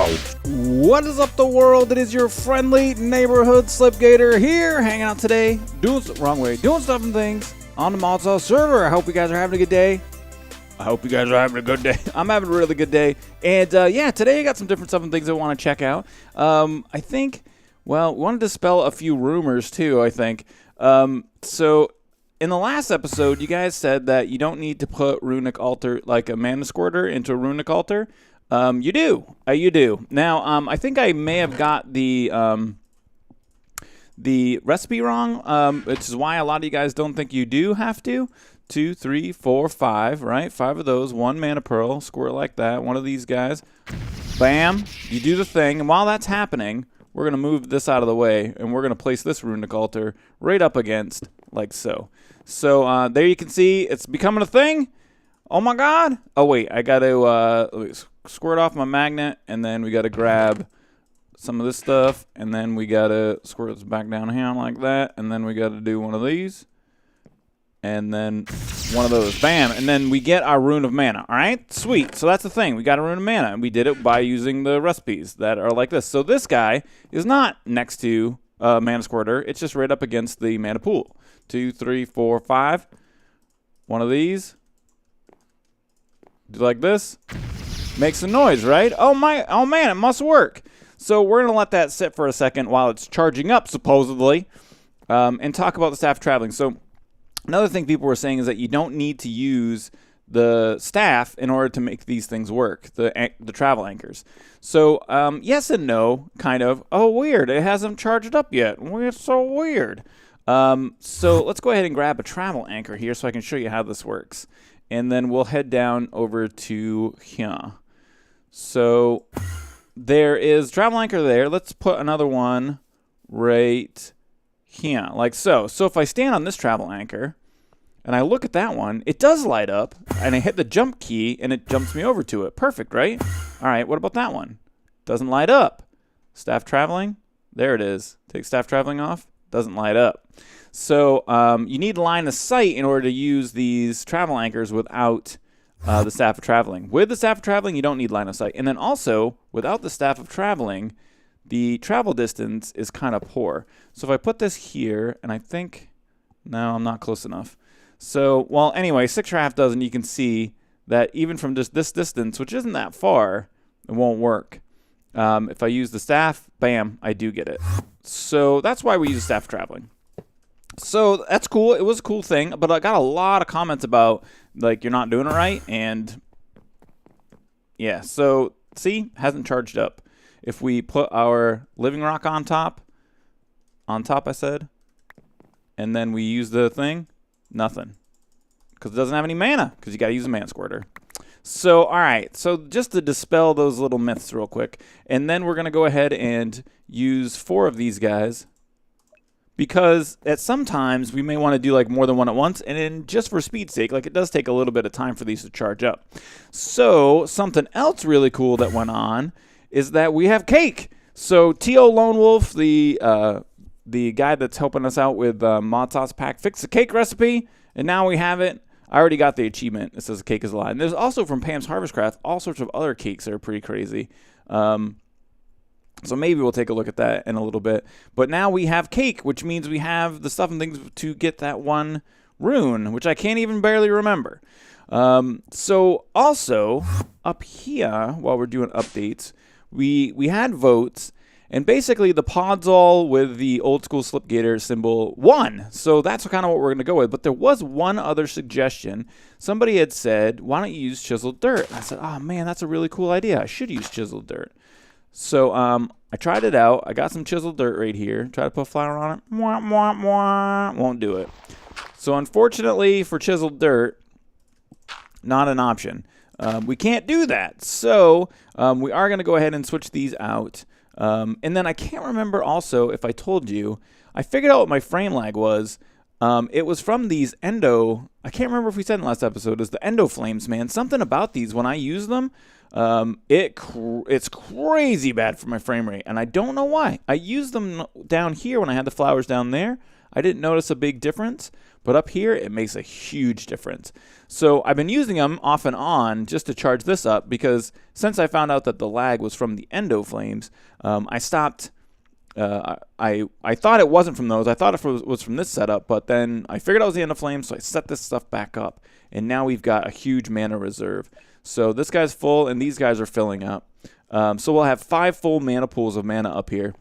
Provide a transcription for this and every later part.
What is up, the world? It is your friendly neighborhood Slipgator here, hanging out today, doing stuff and things on the ModSauce server. I hope you guys are having a good day. I'm having a really good day. And yeah, today I got some different stuff and things I want to check out. I think, well, we want to dispel a few rumors too, I think. So in the last episode, you guys said that you don't need to put runic altar, like a mana squirter, into a runic altar. You do. You do. Now, I think I may have got the recipe wrong, which is why a lot of you guys don't think you do have to. 2, 3, 4, 5, right? 5 of those. 1 mana pearl. Squirt like that. One of these guys. Bam. You do the thing. And while that's happening, we're going to move this out of the way, and we're going to place this runic altar right up against, like so. So there you can see it's becoming a thing. Oh, my God. Oh, wait. I got to squirt off my magnet, and then we got to grab some of this stuff, and then we got to squirt this back down here like that, and then we got to do one of these. And then one of those. Bam. And then we get our rune of mana. All right? Sweet. So that's the thing. We got a rune of mana. And we did it by using the recipes that are like this. So this guy is not next to mana squirter. It's just right up against the mana pool. 2, 3, 4, 5. One of these. Do like this. Makes a noise, right? Oh, man, it must work. So we're going to let that sit for a second while it's charging up, supposedly, and talk about the staff traveling. So another thing people were saying is that you don't need to use the staff in order to make these things work, the travel anchors. So yes and no, kind of. Oh, weird. It hasn't charged up yet. It's so weird. So let's go ahead and grab a travel anchor here so I can show you how this works. And then we'll head down over to here. So there is travel anchor there. Let's put another one right here, like so. So if I stand on this travel anchor and I look at that one, it does light up, and I hit the jump key and it jumps me over to it. Perfect, right? All right, what about that one? Doesn't light up. Staff traveling, there it is. Take staff traveling off, doesn't light up. So you need line of sight in order to use these travel anchors without the staff of traveling. With the staff of traveling, you don't need line of sight. And then also, without the staff of traveling, the travel distance is kind of poor. So if I put this here, and I think, no, I'm not close enough. So, well, anyway, 6.5 dozen, you can see that even from just this distance, which isn't that far, it won't work. If I use the staff, bam, I do get it. So that's why we use staff traveling. So that's cool. It was a cool thing, but I got a lot of comments about, like, you're not doing it right, and yeah, so see, hasn't charged up. If we put our living rock on top I said, and then we use the thing, nothing, because it doesn't have any mana, because you got to use a mana squirter. So, all right, so just to dispel those little myths real quick, and then we're going to go ahead and use 4 of these guys, because at sometimes we may want to do like more than one at once, and then just for speed's sake, like, it does take a little bit of time for these to charge up. So something else really cool that went on is that we have cake. So T.O. Lone Wolf, the guy that's helping us out with ModSauce Pack, fixed the cake recipe, and now we have it. I already got the achievement. It says the cake is alive. And there's also from Pam's Harvest Craft all sorts of other cakes that are pretty crazy. So maybe we'll take a look at that in a little bit. But now we have cake, which means we have the stuff and things to get that one rune, which I can't even barely remember. So also up here, while we're doing updates, we had votes, and basically the Podzol with the old school Slipgator symbol won. So that's kind of what we're going to go with. But there was one other suggestion. Somebody had said, why don't you use chiseled dirt? And I said, oh man, that's a really cool idea. I should use chiseled dirt. So I tried it out. I got some chiseled dirt right here. Try to put flour on it. Mwah, mwah, mwah. Won't do it. So unfortunately for chiseled dirt, not an option. We can't do that. So we are going to go ahead and switch these out. And then I can't remember also if I told you, I figured out what my frame lag was. It was from these endo, I can't remember if we said in the last episode, is the endo flames, man. Something about these, when I use them, it's crazy bad for my frame rate, and I don't know why. I used them down here when I had the flowers down there. I didn't notice a big difference, but up here it makes a huge difference. So I've been using them off and on just to charge this up, because since I found out that the lag was from the endo flames, I stopped. I thought it wasn't from those. I thought it was from this setup, but then I figured it was the endo flames, so I set this stuff back up, and now we've got a huge mana reserve. So this guy's full, and these guys are filling up. So we'll have 5 full mana pools of mana up here,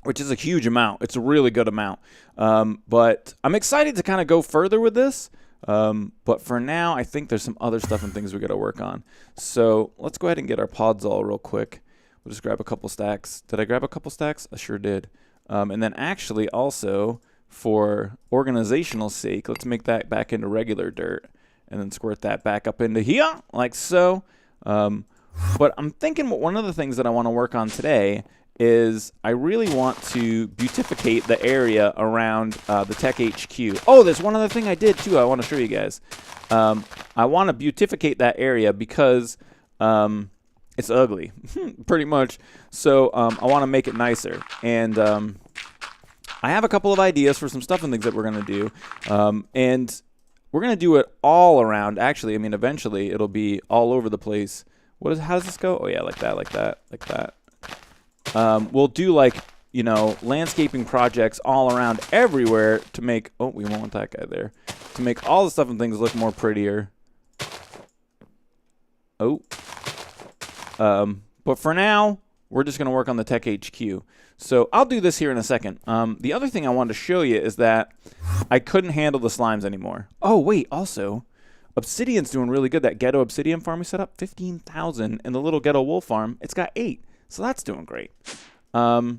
which is a huge amount. It's a really good amount. But I'm excited to kind of go further with this. But for now, I think there's some other stuff and things we got to work on. So let's go ahead and get our pods all real quick. We'll just grab a couple stacks. Did I grab a couple stacks? I sure did. And then actually also, for organizational sake, let's make that back into regular dirt. And then squirt that back up into here, like so. But I'm thinking one of the things that I want to work on today is I really want to beautificate the area around the Tech HQ. Oh, there's one other thing I did too I want to show you guys. I want to beautificate that area because it's ugly, pretty much. So I want to make it nicer. And I have a couple of ideas for some stuff and things that we're going to do. And we're going to do it all around. Actually, I mean, eventually it'll be all over the place. How does this go? Oh, yeah, like that, like that, like that. We'll do, like, you know, landscaping projects all around everywhere to make... Oh, we won't want that guy there. To make all the stuff and things look more prettier. Oh. But for now, we're just going to work on the Tech HQ. So I'll do this here in a second. The other thing I wanted to show you is that I couldn't handle the slimes anymore. Oh, wait, also... Obsidian's doing really good. That ghetto obsidian farm we set up, 15,000. And the little ghetto wool farm, it's got 8. So that's doing great. So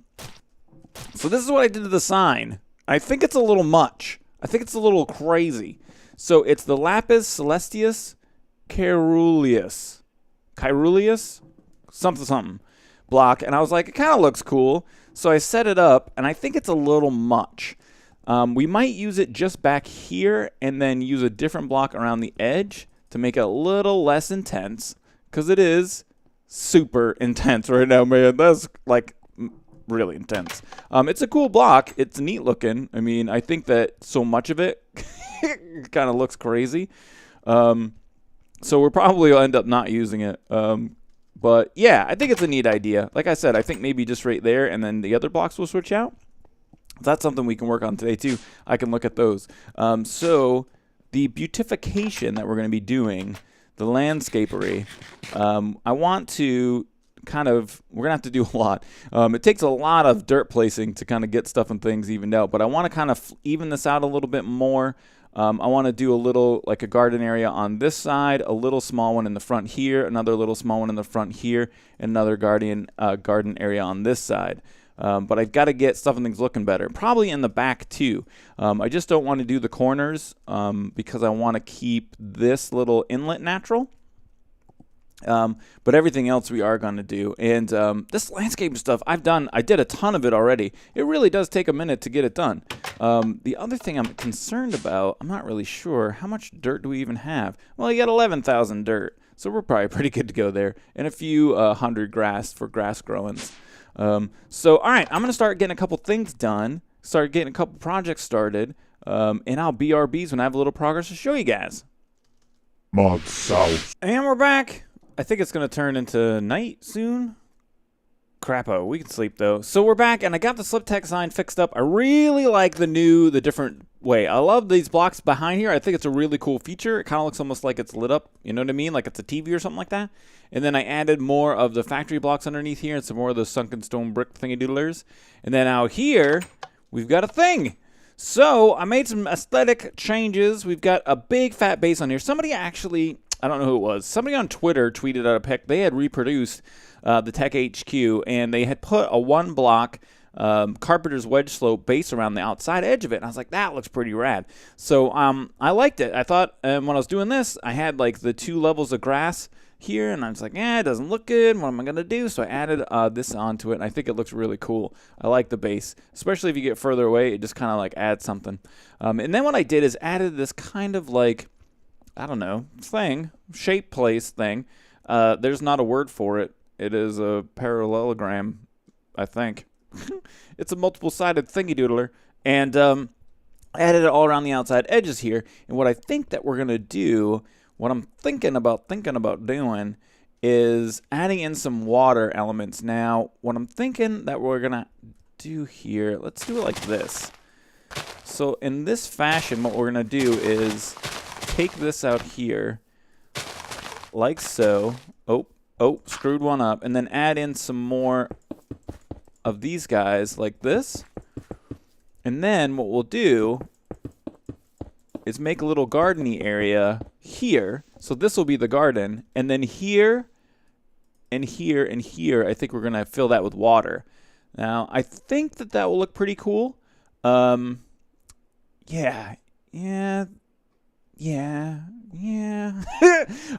this is what I did to the sign. I think it's a little much. I think it's a little crazy. So it's the Lapis Celestius Caeruleus. Something. Block. And I was like, it kind of looks cool. So I set it up, and I think it's a little much. We might use it just back here and then use a different block around the edge to make it a little less intense, because it is super intense right now, man. That's like really intense. It's a cool block. It's neat looking. I mean, I think that so much of it kind of looks crazy. So we'll probably end up not using it. But yeah, I think it's a neat idea. Like I said, I think maybe just right there and then the other blocks will switch out. That's something we can work on today, too. I can look at those. So the beautification that we're going to be doing, the landscapery, I want to kind of, we're going to have to do a lot. It takes a lot of dirt placing to kind of get stuff and things evened out, but I want to kind of even this out a little bit more. I want to do a little, like a garden area on this side, a little small one in the front here, another little small one in the front here, and another garden area on this side. But I've got to get stuff and things looking better. Probably in the back, too. I just don't want to do the corners because I want to keep this little inlet natural. But everything else we are going to do. And this landscape stuff, I did a ton of it already. It really does take a minute to get it done. The other thing I'm concerned about, I'm not really sure, how much dirt do we even have? Well, you got 11,000 dirt. So we're probably pretty good to go there. And a few hundred grass for grass growings. So, all right, I'm going to start getting a couple things done, start getting a couple projects started, and I'll BRBs when I have a little progress to show you guys. ModSauce. And we're back. I think it's going to turn into night soon. Crappo, we can sleep, though. So we're back, and I got the slip tech sign fixed up. I really like the different way. I love these blocks behind here. I think it's a really cool feature. It kind of looks almost like it's lit up. You know what I mean? Like it's a TV or something like that. And then I added more of the factory blocks underneath here and some more of those sunken stone brick thingy-doodlers. And then out here, we've got a thing. So I made some aesthetic changes. We've got a big fat base on here. Somebody actually, I don't know who it was, somebody on Twitter tweeted out a pic. They had reproduced the Tech HQ, and they had put a one block carpenter's wedge slope base around the outside edge of it. And I was like, that looks pretty rad. So I liked it. I thought when I was doing this, I had like the 2 levels of grass here, and I was like, it doesn't look good. What am I going to do? So I added this onto it, and I think it looks really cool. I like the base, especially if you get further away. It just kind of like adds something. And then what I did is added this kind of like, I don't know, shape place thing. There's not a word for it. It is a parallelogram, I think. It's a multiple-sided thingy-doodler. And added it all around the outside edges here. And what I think that we're going to do, what I'm thinking about doing is adding in some water elements. Now, what I'm thinking that we're going to do here, let's do it like this. So in this fashion, what we're going to do is take this out here like so. Oh, screwed one up. And then add in some more of these guys like this. And then what we'll do is make a little gardeny area here. So this will be the garden. And then here and here and here, I think we're going to fill that with water. Now, I think that that will look pretty cool. Yeah.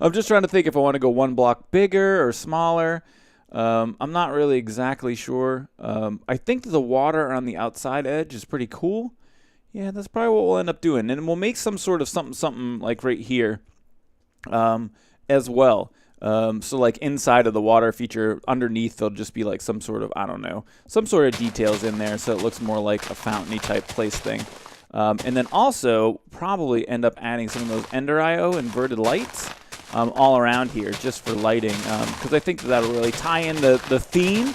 I'm just trying to think if I want to go one block bigger or smaller. I'm not really exactly sure. I think that the water on the outside edge is pretty cool. Yeah, that's probably what we'll end up doing. And we'll make some sort of something like right here as well. So like inside of the water feature, underneath there'll just be like some sort of, I don't know, some sort of details in there so it looks more like a fountainy type place thing. And then also probably end up adding some of those Ender IO inverted lights all around here just for lighting, because I think that'll really tie in the theme,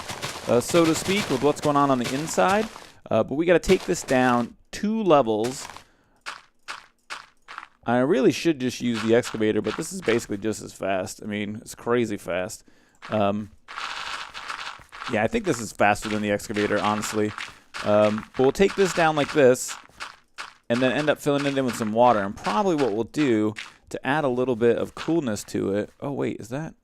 so to speak, with what's going on the inside. But we got to take this down 2 levels. I really should just use the excavator, but this is basically just as fast. I mean, it's crazy fast. Yeah, I think this is faster than the excavator, honestly. But we'll take this down like this, and then end up filling it in with some water. And probably what we'll do to add a little bit of coolness to it. Oh, wait, is that?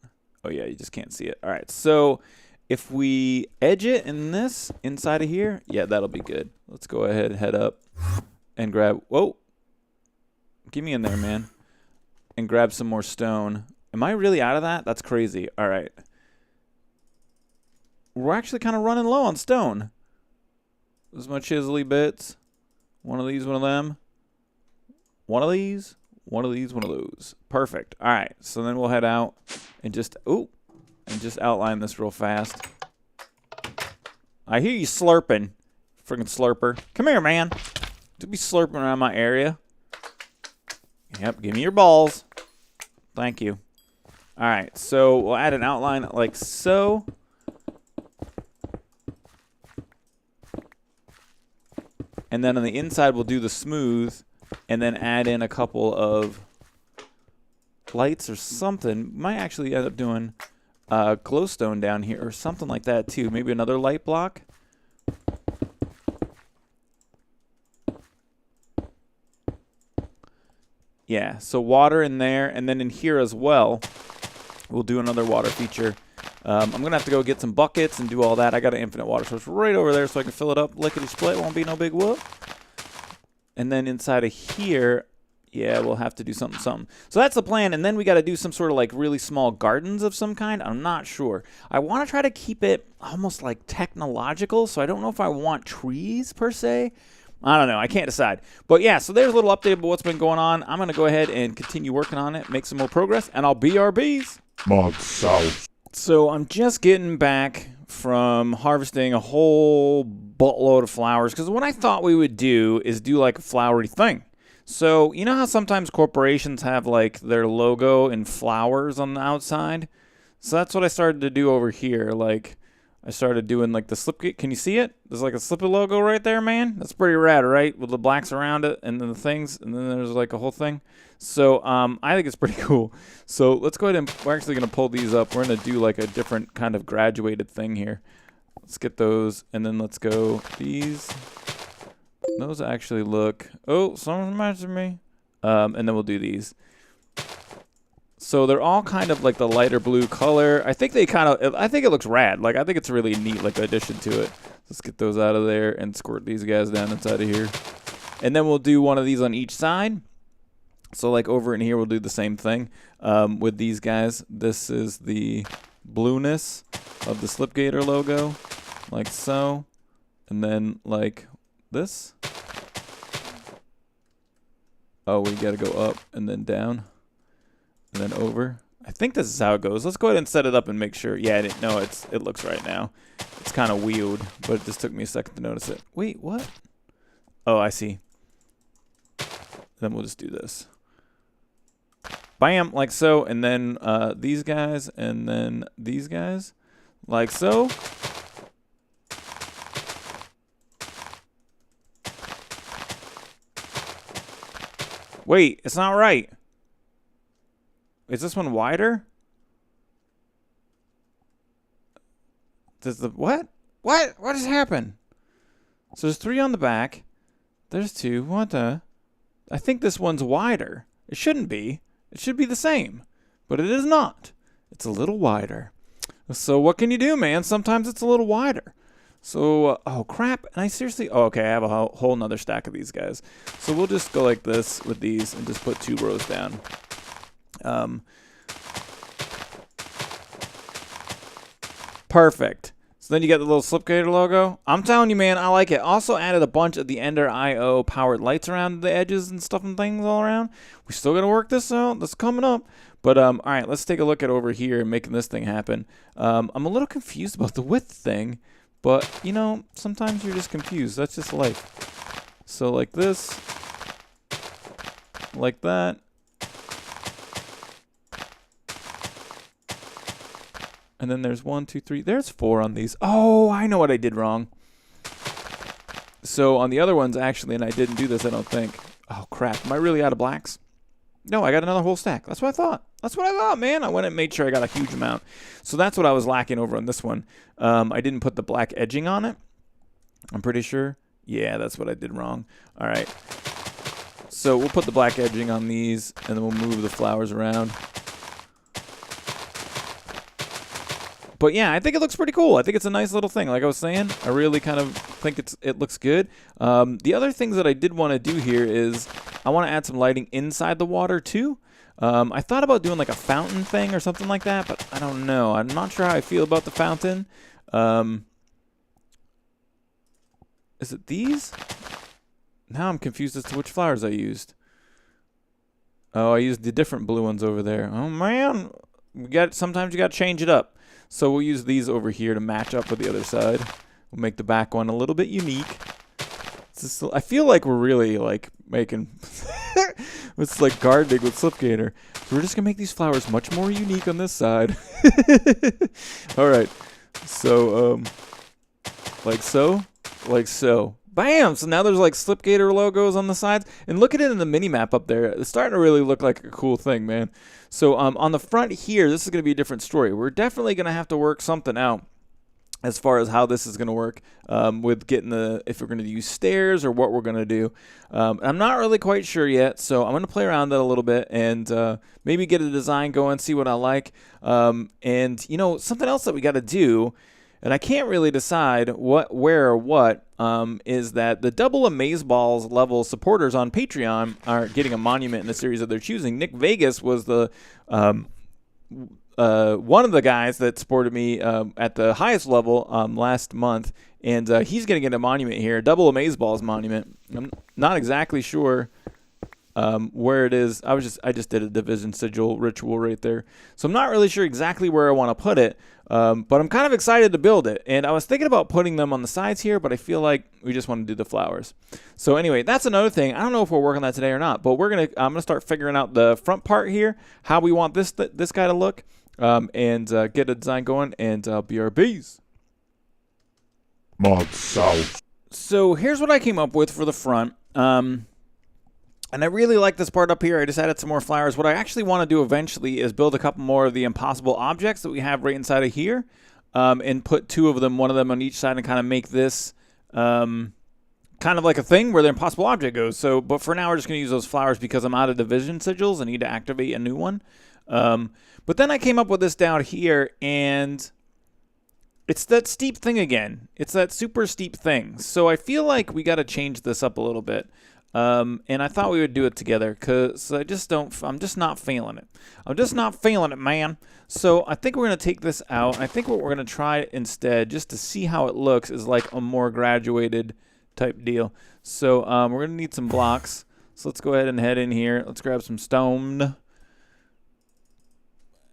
Oh, yeah, you just can't see it. All right, so if we edge it in this inside of here, yeah, that'll be good. Let's go ahead, head up, and grab, whoa. Get me in there, man. And grab some more stone. Am I really out of that? That's crazy. All right. We're actually kind of running low on stone. This is my chiselly bits. One of these, one of them. One of these, one of these, one of those. Perfect. All right. So then we'll head out and just, outline this real fast. I hear you slurping. Freaking slurper. Come here, man. Don't be slurping around my area. Yep, give me your balls. Thank you. All right, so we'll add an outline like so. And then on the inside, we'll do the smooth and then add in a couple of lights or something. Might actually end up doing glowstone down here or something like that too. Maybe another light block. Yeah, so water in there, and then in here as well, we'll do another water feature. I'm going to have to go get some buckets and do all that. I got an infinite water source right over there so I can fill it up lickety-split. Won't be no big whoop. And then inside of here, yeah, we'll have to do something. So that's the plan, and then we got to do some sort of like really small gardens of some kind. I'm not sure. I want to try to keep it almost like technological, so I don't know if I want trees per se. I don't know. I can't decide. But yeah, so there's a little update about what's been going on. I'm going to go ahead and continue working on it, make some more progress, and I'll BRBs. ModSauce. So I'm just getting back from harvesting a whole buttload of flowers, because what I thought we would do is do like a flowery thing. So you know how sometimes corporations have like their logo in flowers on the outside? So that's what I started to do over here. Like, I started doing like the slipgate. Can you see it? There's like a Slippy logo right there, man. That's pretty rad, right? With the blacks around it and then the things, and then there's like a whole thing. So I think it's pretty cool. So let's go ahead and we're actually going to pull these up. We're going to do like a different kind of graduated thing here. Let's get those, and then let's go these. Those actually look, oh, someone's matching me. And then we'll do these. So they're all kind of like the lighter blue color. I think it looks rad. Like, I think it's a really neat like addition to it. Let's get those out of there and squirt these guys down inside of here. And then we'll do one of these on each side. So like over in here, we'll do the same thing with these guys. This is the blueness of the Slipgator logo, like so. And then like this. Oh, we got to go up and then down. And then over. I think this is how it goes. Let's go ahead and set it up and make sure. Yeah, it looks right now. It's kind of weird, but it just took me a second to notice it. Wait, what? Oh, I see. Then we'll just do this. Bam, like so. And then these guys, and then these guys, like so. Wait, it's not right. Is this one wider? Does the what? What has happened? So there's 3 on the back. There's 2. What the? I think this one's wider. It shouldn't be. It should be the same. But it is not. It's a little wider. So what can you do, man? Sometimes it's a little wider. So, oh crap. And I seriously, oh, okay, I have a whole nother stack of these guys. So we'll just go like this with these and just put 2 rows down. Perfect. So then you get the little Slipgator logo. I'm telling you, man, I like it. Also added a bunch of the Ender IO powered lights around the edges and stuff and things all around. We still got to work this out. That's coming up. But, all right, let's take a look at over here and making this thing happen. I'm a little confused about the width thing. But, you know, sometimes you're just confused. That's just life. So like this. Like that. And then there's 1, 2, 3. There's 4 on these. Oh, I know what I did wrong. So on the other ones, actually, and I didn't do this, I don't think. Oh, crap. Am I really out of blacks? No, I got another whole stack. That's what I thought. That's what I thought, man. I went and made sure I got a huge amount. So that's what I was lacking over on this one. I didn't put the black edging on it. I'm pretty sure. Yeah, that's what I did wrong. All right. So we'll put the black edging on these, and then we'll move the flowers around. But yeah, I think it looks pretty cool. I think it's a nice little thing. Like I was saying, I really kind of think it looks good. The other things that I did want to do here is I want to add some lighting inside the water too. I thought about doing like a fountain thing or something like that, but I don't know. I'm not sure how I feel about the fountain. Is it these? Now I'm confused as to which flowers I used. Oh, I used the different blue ones over there. Oh man, sometimes you got to change it up. So we'll use these over here to match up with the other side. We'll make the back one a little bit unique. I feel like we're really like making it's like gardening with Slipgator. So we're just gonna make these flowers much more unique on this side. All right. So like so, like so. Bam! So now there's like Slipgator logos on the sides. And look at it in the mini map up there. It's starting to really look like a cool thing, man. So on the front here, this is going to be a different story. We're definitely going to have to work something out as far as how this is going to work with getting if we're going to use stairs or what we're going to do. I'm not really quite sure yet, so I'm going to play around that a little bit and maybe get a design going, see what I like. And, you know, something else that we got to do, and I can't really decide where or what, is that the double Amazeballs level supporters on Patreon are getting a monument in the series of their choosing. Nick Vegas was the one of the guys that supported me at the highest level last month, and he's going to get a monument here, double Amazeballs monument. I'm not exactly sure where it is. I just did a division sigil ritual right there, so I'm not really sure exactly where I want to put it, but I'm kind of excited to build it. And I was thinking about putting them on the sides here, but I feel like we just want to do the flowers. So anyway, that's another thing. I don't know if we'll work on that today or not, but I'm gonna start figuring out the front part here, how we want this guy to look, and get a design going. And BRBs. ModSauce. So here's what I came up with for the front. And I really like this part up here. I just added some more flowers. What I actually want to do eventually is build a couple more of the impossible objects that we have right inside of here, and put 2 of them, one of them on each side, and kind of make this kind of like a thing where the impossible object goes. So, but for now, we're just going to use those flowers because I'm out of division sigils. I need to activate a new one. But then I came up with this down here, and it's that steep thing again. It's that super steep thing. So I feel like we got to change this up a little bit. And I thought we would do it together because I'm just not feeling it. I'm just not feeling it, man. So I think we're going to take this out. I think what we're going to try instead, just to see how it looks, is like a more graduated type deal. So we're going to need some blocks. So let's go ahead and head in here. Let's grab some stone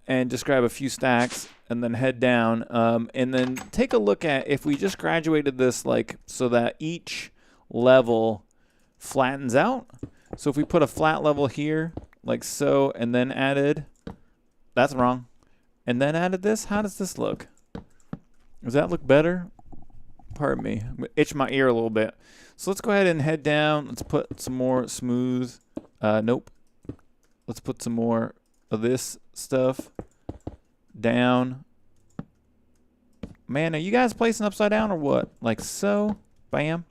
and just grab a few stacks and then head down. And then take a look at if we just graduated this like so that each level flattens out. So if we put a flat level here, like so, and then added, that's wrong, and then added this, how does this look? Does that look better? Pardon me, I'm gonna itch my ear a little bit. So let's go ahead and head down. Let's put some more smooth. Nope. Let's put some more of this stuff down. Man, are you guys placing upside down or what? Like so. Bam.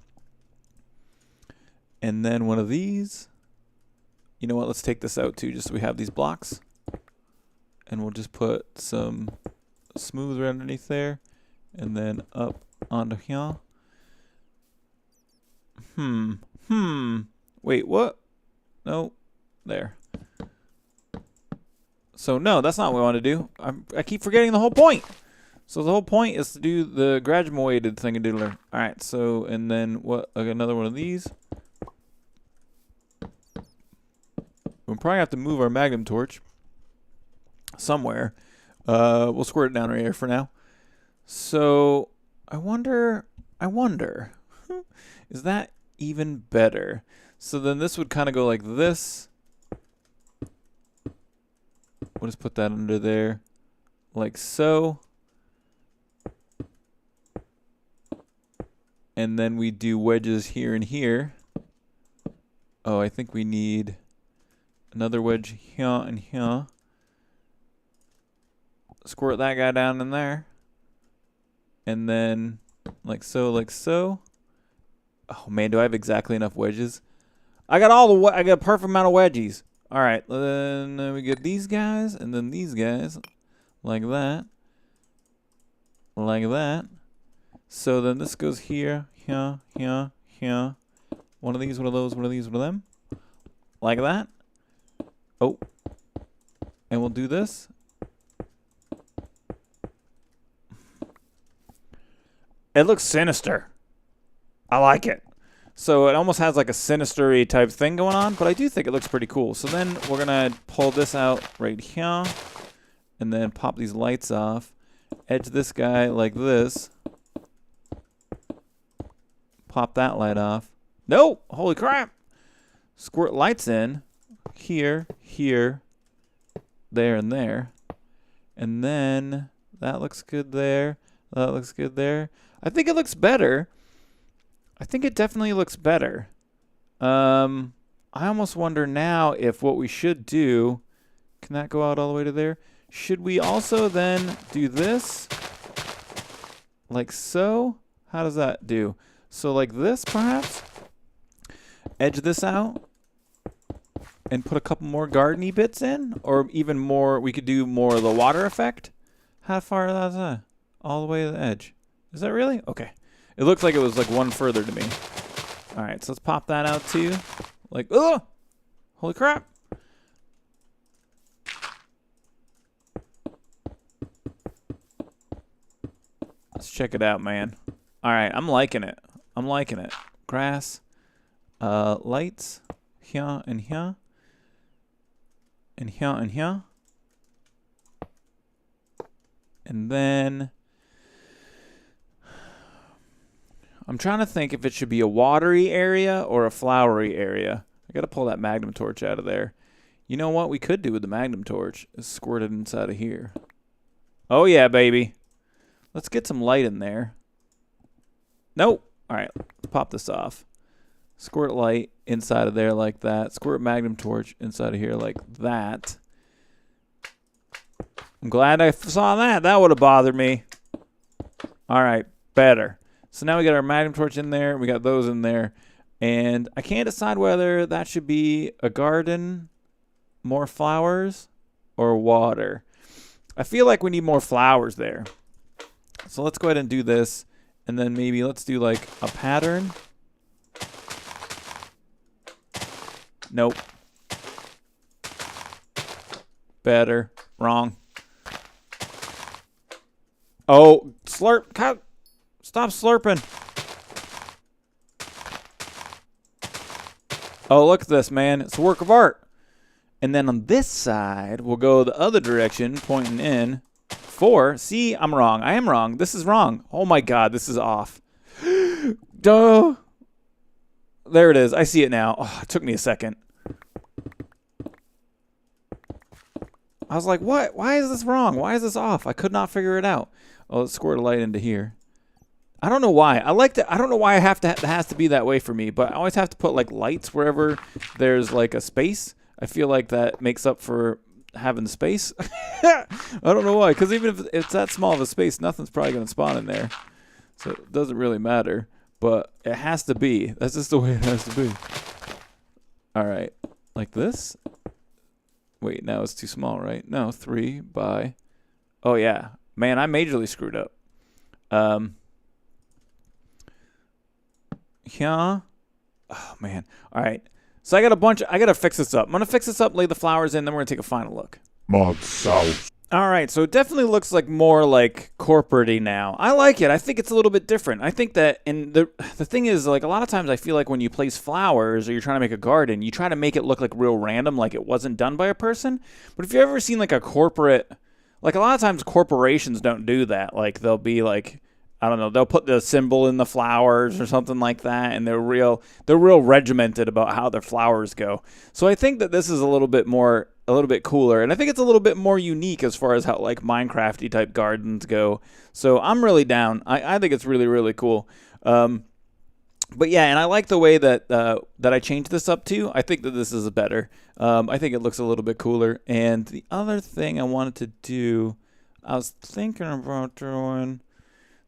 And then one of these. You know what? Let's take this out too, just so we have these blocks. And we'll just put some smooth right underneath there. And then up onto here. Wait, what? No. There. So no, that's not what we want to do. I keep forgetting the whole point. So the whole point is to do the graduated thingadoodler. All right. So and then what? Like another one of these. We'll probably have to move our magnum torch somewhere. We'll squirt it down right here for now. So I wonder, is that even better? So then this would kind of go like this. We'll just put that under there like so. And then we do wedges here and here. Oh, I think we need another wedge here and here. Squirt that guy down in there. And then like so, like so. Oh man, do I have exactly enough wedges? I got I got a perfect amount of wedgies. All right, then we get these guys and then these guys like that. Like that. So then this goes here, here, here, here. One of these, one of those, one of these, one of them. Like that. Oh. And we'll do this. It looks sinister. I like it. So it almost has like a sinister-y type thing going on, but I do think it looks pretty cool. So then we're going to pull this out right here and then pop these lights off. Edge this guy like this. Pop that light off. No! Holy crap! Squirt lights in. Here, here, there, and there. And then that looks good there. That looks good there. I think it looks better. I think it definitely looks better. I almost wonder now if what we should do, can that go out all the way to there? Should we also then do this? Like so? How does that do? So like this perhaps? Edge this out and put a couple more gardeny bits in? Or even more, we could do more of the water effect? How far is that? All the way to the edge. Is that really? Okay. It looks like it was like one further to me. All right, so let's pop that out too. Like, oh, holy crap. Let's check it out, man. All right, I'm liking it. I'm liking it. Grass, lights, here and here, and here and here. And then I'm trying to think if it should be a watery area or a flowery area. I got to pull that magnum torch out of there. You know what we could do with the magnum torch is squirt it inside of here. Oh, yeah, baby. Let's get some light in there. Nope. All right, let's pop this off. Squirt light inside of there like that. Squirt magnum torch inside of here like that. I'm glad I saw that. That would have bothered me. All right, better. So now we got our magnum torch in there. We got those in there. And I can't decide whether that should be a garden, more flowers, or water. I feel like we need more flowers there. So let's go ahead and do this. And then maybe let's do like a pattern. Nope. Better. Wrong. Oh, slurp. Cut. Stop slurping. Oh, look at this, man. It's a work of art. And then on this side, we'll go the other direction, pointing in. 4. See, I'm wrong. I am wrong. This is wrong. Oh, my God. This is off. Duh. There it is. I see it now. Oh, it took me a second. I was like, what? Why is this wrong? Why is this off? I could not figure it out. Oh, let's squirt a light into here. I don't know why. I don't know why it has to be that way for me, but I always have to put like lights wherever there's like a space. I feel like that makes up for having space. I don't know why, because even if it's that small of a space, nothing's probably going to spawn in there. So it doesn't really matter, but it has to be. That's just the way it has to be. All right, like this. Wait, now it's too small, right? No, 3 by... Oh, yeah. Man, I majorly screwed up. Yeah. Oh, man. All right. So I got to fix this up. I'm going to fix this up, lay the flowers in, then we're going to take a final look. ModSauce. All right, so it definitely looks like more like corporate-y now. I like it. I think it's a little bit different. I think that, and the thing is, like, a lot of times I feel like when you place flowers or you're trying to make a garden, you try to make it look like real random, like it wasn't done by a person. But if you've ever seen like a corporate, like a lot of times corporations don't do that. Like they'll be like, I don't know, they'll put the symbol in the flowers or something like that, and they're real regimented about how their flowers go. So I think that this is a little bit cooler, and I think it's a little bit more unique as far as how like Minecraft-y type gardens go. So I'm really down. I think it's really, really cool. But yeah, and I like the way that that I changed this up too. I think that this is better. I think it looks a little bit cooler. And the other thing I wanted to do, I was thinking about doing...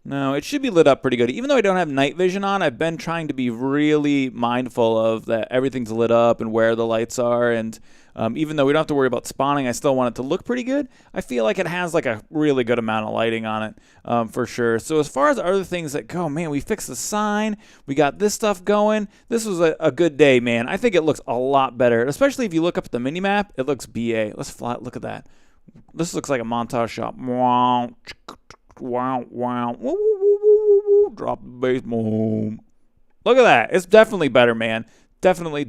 No, it should be lit up pretty good. Even though I don't have night vision on, I've been trying to be really mindful of that everything's lit up and where the lights are. And even though we don't have to worry about spawning, I still want it to look pretty good. I feel like it has like a really good amount of lighting on it for sure. So as far as other things that go, man, we fixed the sign. We got this stuff going. This was a good day, man. I think it looks a lot better, especially if you look up at the mini-map. It looks BA. Let's fly. Look at that. This looks like a montage shot. Wow, wow. Woo, woo, woo, woo, woo. Drop the bass. Boom. Look at that. It's definitely better, man. Definitely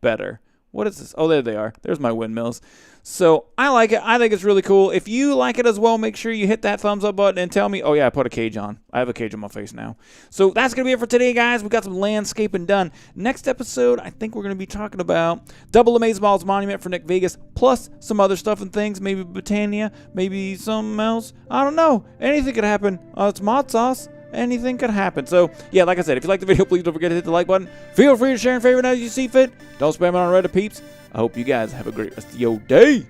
better. What is this? Oh, there they are. There's my windmills. So I like it. I think it's really cool. If you like it as well, make sure you hit that thumbs up button and tell me. Oh, yeah, I put a cage on. I have a cage on my face now. So that's going to be it for today, guys. We got some landscaping done. Next episode, I think we're going to be talking about Double Amaze Mall's Monument for Nick Vegas, plus some other stuff and things. Maybe Botania, maybe something else. I don't know. Anything could happen. It's ModSauce. Anything could happen. So, yeah, like I said, if you like the video, please don't forget to hit the like button. Feel free to share and favorite as you see fit. Don't spam it on Reddit, peeps. I hope you guys have a great rest of your day.